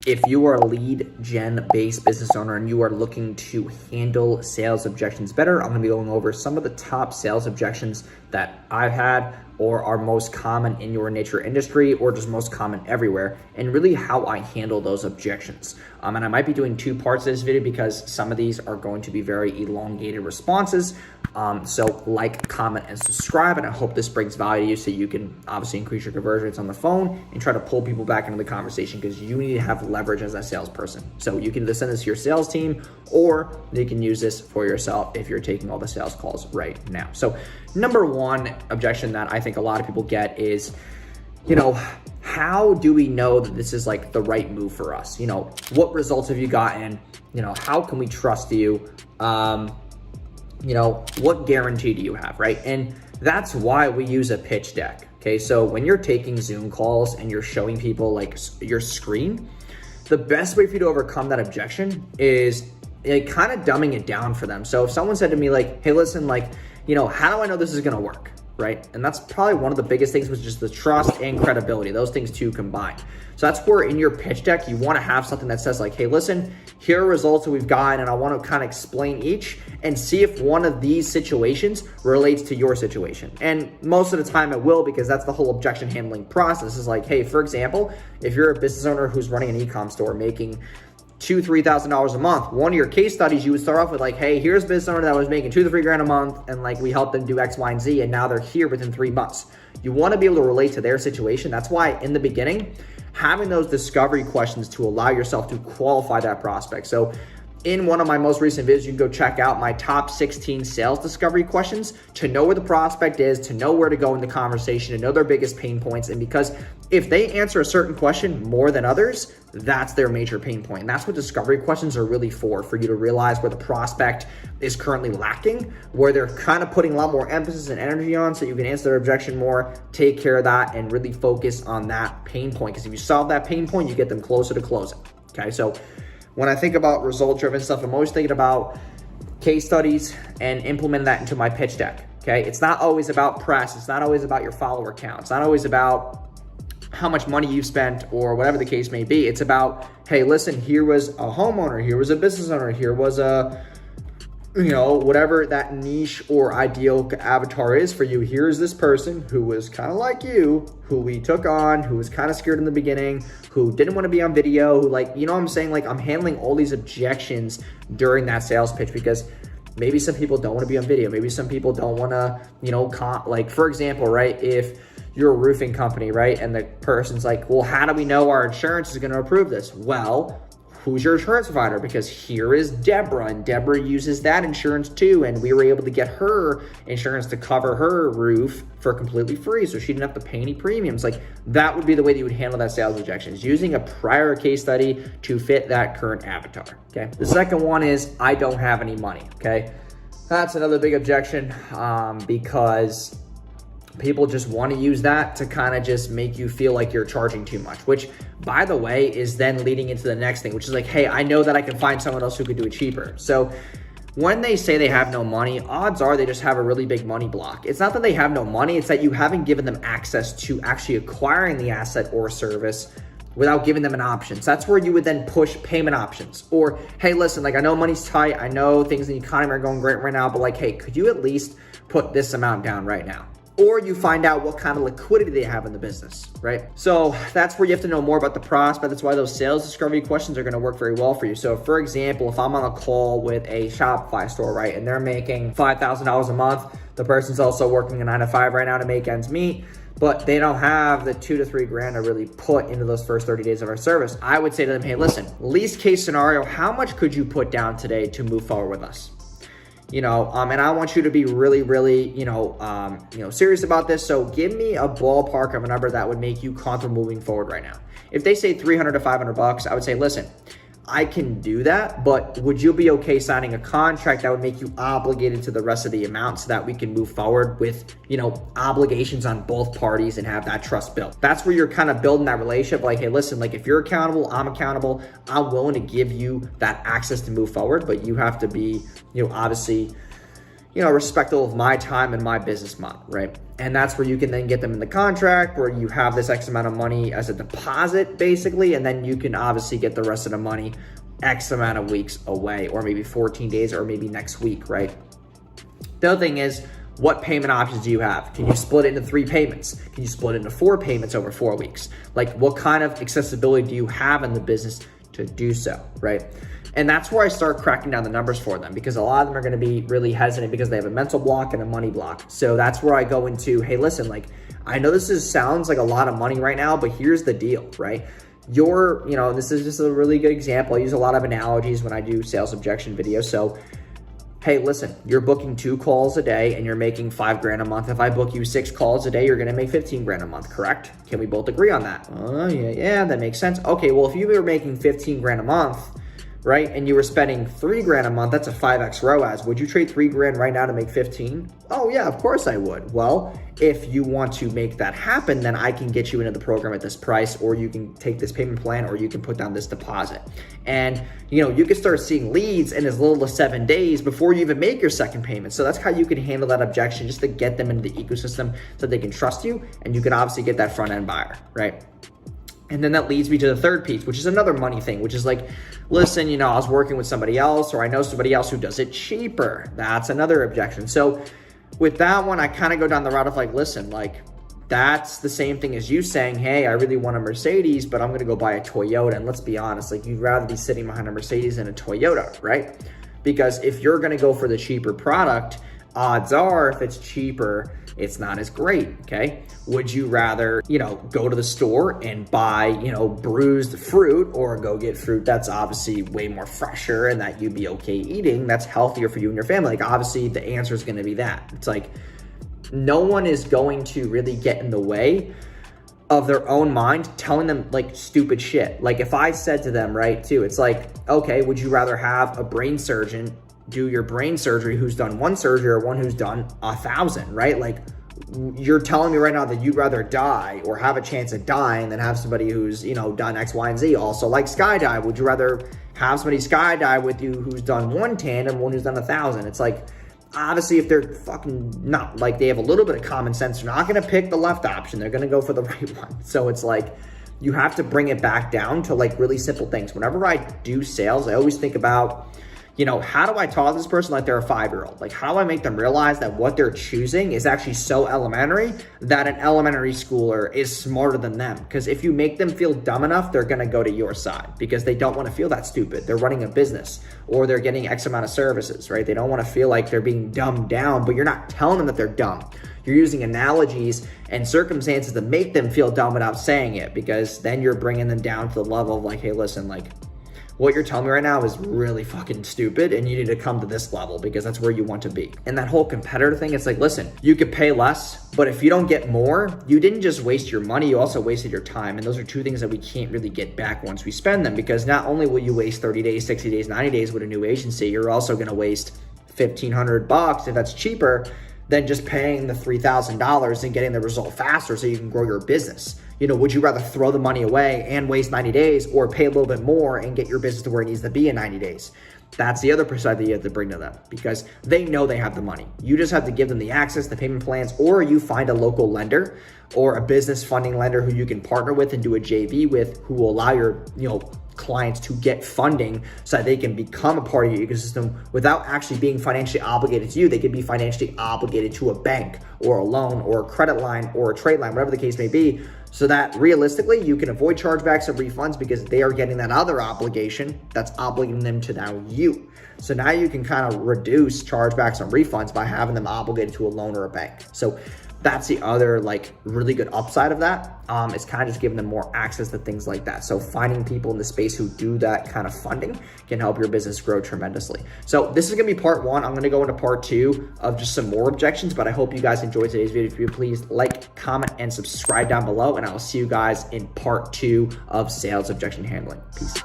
If you are a lead gen based business owner and you are looking to handle sales objections better, I'm gonna be going over some of the top sales objections that I've had or are most common in your niche or industry or just most common everywhere, and really how I handle those objections. And I might be doing two parts of this video because some of these are going to be very elongated responses. So like, comment, and subscribe, and I hope this brings value to you so you can obviously increase your conversion rates on the phone and try to pull people back into the conversation, because you need to have leverage as a salesperson. So you can either send this to your sales team or you can use this for yourself if you're taking all the sales calls right now. So number one objection that I think a lot of people get is, how do we know that this is like the right move for us? What results have you gotten? How can we trust you? What guarantee do you have, right? And that's why we use a pitch deck, okay? So when you're taking Zoom calls and you're showing people like your screen, the best way for you to overcome that objection is kind of dumbing it down for them. So if someone said to me like, hey, listen, how do I know this is gonna work, right? And that's probably one of the biggest things, was just the trust and credibility, those things two combined. So that's where in your pitch deck, you wanna have something that says like, hey, listen, here are results that we've gotten, and I wanna kind of explain each and see if one of these situations relates to your situation. And most of the time it will, because that's the whole objection handling process, is like, hey, for example, if you're a business owner who's running an e-com store making $2,000-$3,000 a month, one of your case studies, you would start off with like, hey, here's a business owner that was making $2,000-$3,000 a month, and like we helped them do X, Y, and Z, and now they're here within 3 months. You want to be able to relate to their situation. That's why in the beginning, having those discovery questions to allow yourself to qualify that prospect. So in one of my most recent videos, you can go check out my top 16 sales discovery questions to know where the prospect is, to know where to go in the conversation, to know their biggest pain points. And because if they answer a certain question more than others, that's their major pain point. And that's what discovery questions are really for you to realize where the prospect is currently lacking, where they're kind of putting a lot more emphasis and energy on, so you can answer their objection more, take care of that, and really focus on that pain point. Because if you solve that pain point, you get them closer to closing, okay? So when I think about result-driven stuff, I'm always thinking about case studies and implementing that into my pitch deck, okay? It's not always about press. It's not always about your follower count. It's not always about how much money you've spent or whatever the case may be. It's about, hey, listen, here was a homeowner, here was a business owner, here was a, whatever that niche or ideal avatar is for you. Here's this person who was kind of like you, who we took on, who was kind of scared in the beginning, who didn't want to be on video, who what I'm saying? Like, I'm handling all these objections during that sales pitch, because maybe some people don't want to be on video. Maybe some people don't want to, for example, right? If you're a roofing company, right? And the person's like, well, how do we know our insurance is going to approve this? Well, who's your insurance provider? Because here is Deborah, and Deborah uses that insurance too. And we were able to get her insurance to cover her roof for completely free, so she didn't have to pay any premiums. Like, that would be the way that you would handle that sales rejection, is using a prior case study to fit that current avatar, okay? The second one is, I don't have any money, okay? That's another big objection, because people just want to use that to kind of just make you feel like you're charging too much, which, by the way, is then leading into the next thing, which is like, hey, I know that I can find someone else who could do it cheaper. So when they say they have no money, odds are they just have a really big money block. It's not that they have no money, it's that you haven't given them access to actually acquiring the asset or service without giving them an option. So that's where you would then push payment options. Or, hey, listen, I know money's tight, I know things in the economy are going great right now, but hey, could you at least put this amount down right now? Or you find out what kind of liquidity they have in the business, right? So that's where you have to know more about the prospect. That's why those sales discovery questions are gonna work very well for you. So for example, if I'm on a call with a Shopify store, right, and they're making $5,000 a month, the person's also working a 9-to-5 right now to make ends meet, but they don't have the $2 to $3 grand to really put into those first 30 days of our service, I would say to them, hey, listen, least case scenario, how much could you put down today to move forward with us? And I want you to be really, really, serious about this. So give me a ballpark of a number that would make you comfortable moving forward right now. If they say $300 to $500, I would say, listen, I can do that, but would you be okay signing a contract that would make you obligated to the rest of the amount so that we can move forward with, obligations on both parties and have that trust built? That's where you're kind of building that relationship. Like, hey, listen, if you're accountable, I'm willing to give you that access to move forward, but you have to be, obviously, respectful of my time and my business model, right? And that's where you can then get them in the contract where you have this X amount of money as a deposit, basically, and then you can obviously get the rest of the money X amount of weeks away, or maybe 14 days, or maybe next week, right? The other thing is, what payment options do you have? Can you split it into 3 payments? Can you split it into 4 payments over 4 weeks? Like, what kind of accessibility do you have in the business to do so, right? And that's where I start cracking down the numbers for them, because a lot of them are going to be really hesitant because they have a mental block and a money block. So that's where I go into, hey, listen, like, I know this sounds like a lot of money right now, but here's the deal, right? This is just a really good example. I use a lot of analogies when I do sales objection videos. So, hey, listen, you're booking 2 calls a day and you're making $5 grand a month. If I book you 6 calls a day, you're going to make 15 grand a month, correct? Can we both agree on that? Oh, yeah, that makes sense. Okay, well, if you were making 15 grand a month, right, and you were spending 3 grand a month, that's a 5x ROAS. Would you trade 3 grand right now to make 15? Oh yeah, of course I would. Well, if you want to make that happen, then I can get you into the program at this price, or you can take this payment plan, or you can put down this deposit. And you can start seeing leads in as little as 7 days before you even make your second payment. So that's how you can handle that objection, just to get them into the ecosystem so they can trust you, and you can obviously get that front end buyer, right? And then that leads me to the third piece, which is another money thing, which is like, listen, I was working with somebody else, or I know somebody else who does it cheaper. That's another objection. So with that one, I kind of go down the route of like, listen, like, that's the same thing as you saying, hey, I really want a Mercedes, but I'm going to go buy a Toyota. And let's be honest, like, you'd rather be sitting behind a Mercedes than a Toyota, right? Because if you're going to go for the cheaper product, odds are if it's cheaper, it's not as great, okay? Would you rather, go to the store and buy, bruised fruit, or go get fruit that's obviously way more fresher and that you'd be okay eating, that's healthier for you and your family? Like, obviously the answer is going to be that. It's like, no one is going to really get in the way of their own mind telling them like stupid shit. Like, if I said to them, right, too, it's like, okay, would you rather have a brain surgeon do your brain surgery who's done 1 surgery, or one who's done 1,000, right? Like, you're telling me right now that you'd rather die or have a chance of dying than have somebody who's, done X, Y, and Z. Also, like skydive, would you rather have somebody skydive with you who's done 1 tandem, one who's done 1,000? It's like, obviously, if they're fucking not, like, they have a little bit of common sense, they're not going to pick the left option. They're going to go for the right one. So it's like, you have to bring it back down to like really simple things. Whenever I do sales, I always think about, how do I talk to this person like they're a 5-year-old? Like, how do I make them realize that what they're choosing is actually so elementary that an elementary schooler is smarter than them? Because if you make them feel dumb enough, they're going to go to your side, because they don't want to feel that stupid. They're running a business, or they're getting X amount of services, right? They don't want to feel like they're being dumbed down, but you're not telling them that they're dumb. You're using analogies and circumstances to make them feel dumb without saying it, because then you're bringing them down to the level of like, hey, listen, like, what you're telling me right now is really fucking stupid, and you need to come to this level because that's where you want to be. And that whole competitor thing, it's like, listen, you could pay less, but if you don't get more, you didn't just waste your money, you also wasted your time. And those are 2 things that we can't really get back once we spend them, because not only will you waste 30 days, 60 days, 90 days with a new agency, you're also going to waste $1,500 if that's cheaper than just paying the $3,000 and getting the result faster so you can grow your business. Would you rather throw the money away and waste 90 days, or pay a little bit more and get your business to where it needs to be in 90 days? That's the other perspective you have to bring to them, because they know they have the money. You just have to give them the access, the payment plans, or you find a local lender or a business funding lender who you can partner with and do a JV with, who will allow your, clients to get funding so that they can become a part of your ecosystem without actually being financially obligated to you. They could be financially obligated to a bank or a loan or a credit line or a trade line, whatever the case may be, so that realistically you can avoid chargebacks and refunds, because they are getting that other obligation that's obligating them to now you. So now you can kind of reduce chargebacks and refunds by having them obligated to a loan or a bank. So that's the other like really good upside of that. It's kind of just giving them more access to things like that. So finding people in the space who do that kind of funding can help your business grow tremendously. So this is going to be part 1. I'm going to go into part 2 of just some more objections, but I hope you guys enjoyed today's video. If you please like, comment, and subscribe down below, and I will see you guys in part 2 of sales objection handling. Peace.